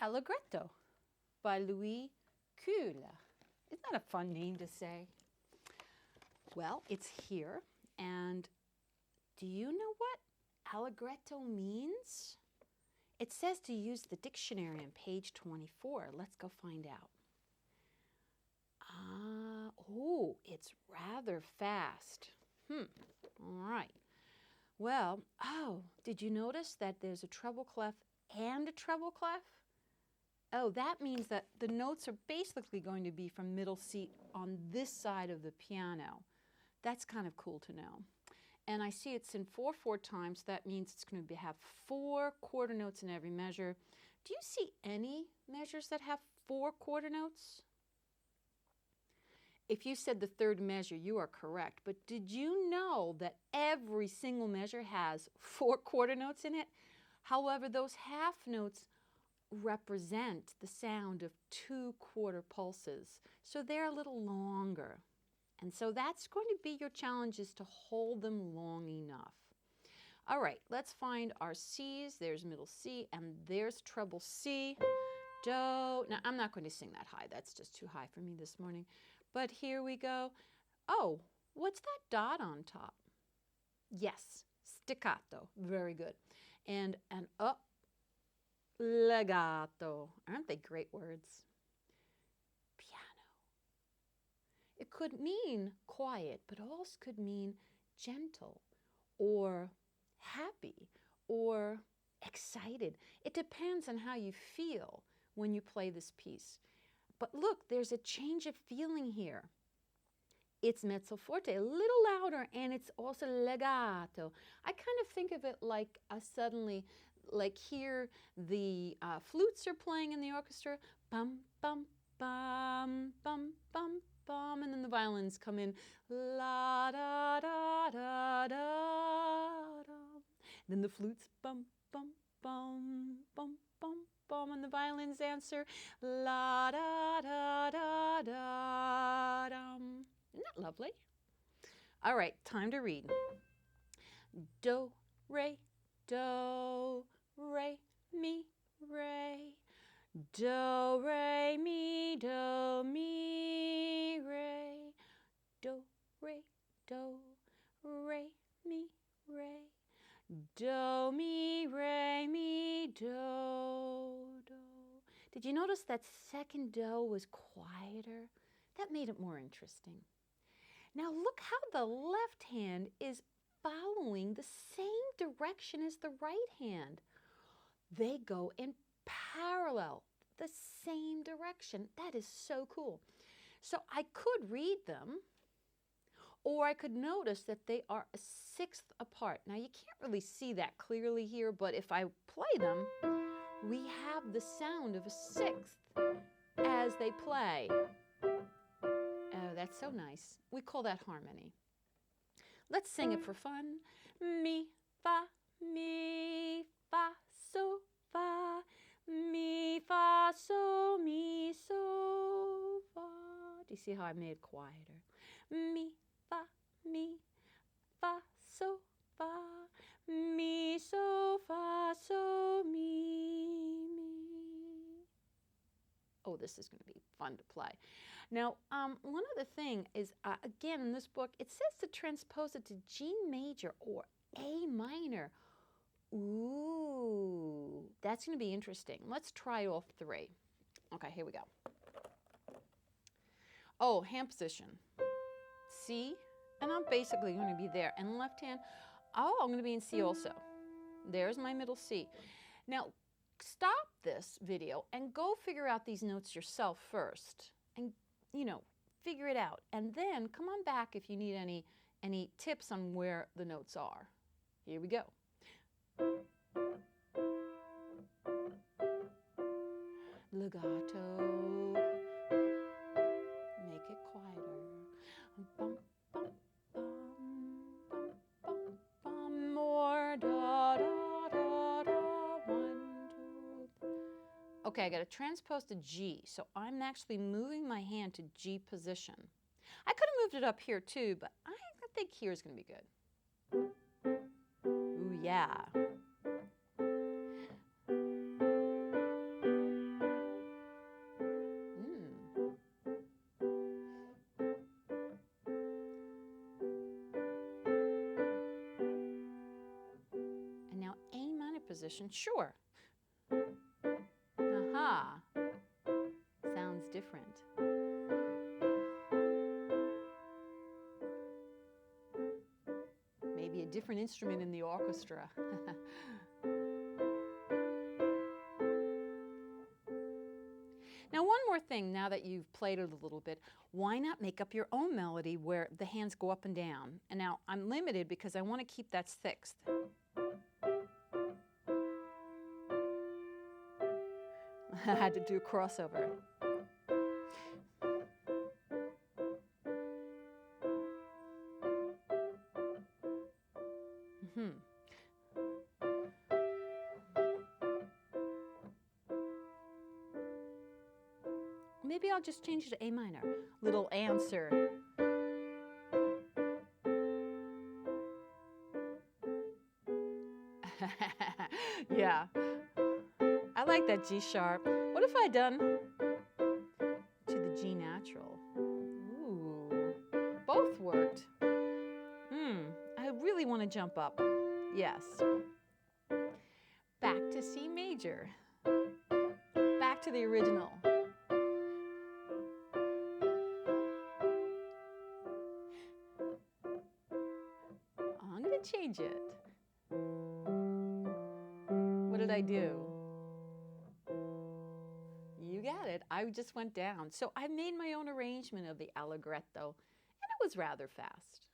Allegretto by Kohler. Isn't that a fun name to say? Well, it's here, and do you know what Allegretto means? It says to use the dictionary on page 24. Let's go find out. Oh, it's rather fast. All right. Well, did you notice that there's a treble clef and a treble clef? Oh, that means that the notes are basically going to be from middle C on this side of the piano. That's kind of cool to know. And I see it's in 4/4 time, so that means it's going to have 4 quarter notes in every measure. Do you see any measures that have 4 quarter notes? If you said the third measure, you are correct. But did you know that every single measure has 4 quarter notes in it? However, those half notes represent the sound of 2 quarter pulses. So they're a little longer. And so that's going to be your challenge, is to hold them long enough. All right, let's find our C's. There's middle C, and there's treble C. Do. Now, I'm not going to sing that high. That's just too high for me this morning. But here we go. Oh, what's that dot on top? Yes, staccato. Very good. And an up, legato. Aren't they great words? Piano. It could mean quiet, but also could mean gentle or happy or excited. It depends on how you feel when you play this piece. But look, there's a change of feeling here. It's mezzo forte, a little louder, and it's also legato. I kind of think of it like suddenly, like here, the flutes are playing in the orchestra, bum, bum, bum, bum, bum, bum, and then the violins come in, la, da, da, da, da, da. Then the flutes, bum, bum, bum, bum, bum, bum, and the violins answer, la, da, da, da, da, dum. Isn't that lovely? All right, time to read. Do, re, mi, re. Do, re, mi, re. Do, re, mi, re. Do, mi, re, mi, do, do. Did you notice that second do was quieter? That made it more interesting. Now look how the left hand is following the same direction as the right hand. They go in parallel, the same direction. That is so cool. So I could read them, or I could notice that they are a sixth apart. Now you can't really see that clearly here, but if I play them, we have the sound of a sixth as they play. Oh, that's so nice. We call that harmony. Let's sing it for fun. Mi, fa, so, fa. Mi, fa, so, fa. Do you see how I made it quieter? Mi, fa, so, fa. Mi, so, fa, so, mi. Oh, this is going to be fun to play. Now, one other thing is, again, in this book, it says to transpose it to G major or A minor. Ooh, that's going to be interesting. Let's try all 3. Okay, here we go. Oh, hand position. C, and I'm basically going to be there. And left hand, I'm going to be in C also. There's my middle C. Now, stop this video and go figure out these notes yourself first. And, figure it out. And then come on back if you need any tips on where the notes are. Here we go. Legato. Make it quieter. Bum, bum, bum, bum, bum, bum. More. Da, da, da, da. 1, 2, 3. Okay, I got to transpose to G, so I'm actually moving my hand to G position. I could have moved it up here too, but I think here is going to be good. Ooh, yeah. position? Sure. Aha. Sounds different. Maybe a different instrument in the orchestra. Now, one more thing, now that you've played it a little bit, why not make up your own melody where the hands go up and down? And now I'm limited because I want to keep that sixth. I had to do a crossover. Maybe I'll just change it to A minor. Little answer. Yeah. I like that G sharp. What if I done to the G natural? Ooh, both worked. I really want to jump up. Yes. Back to C major. Back to the original. I'm going to change it. What did I do? You got it. I just went down. So I made my own arrangement of the Allegretto, and it was rather fast.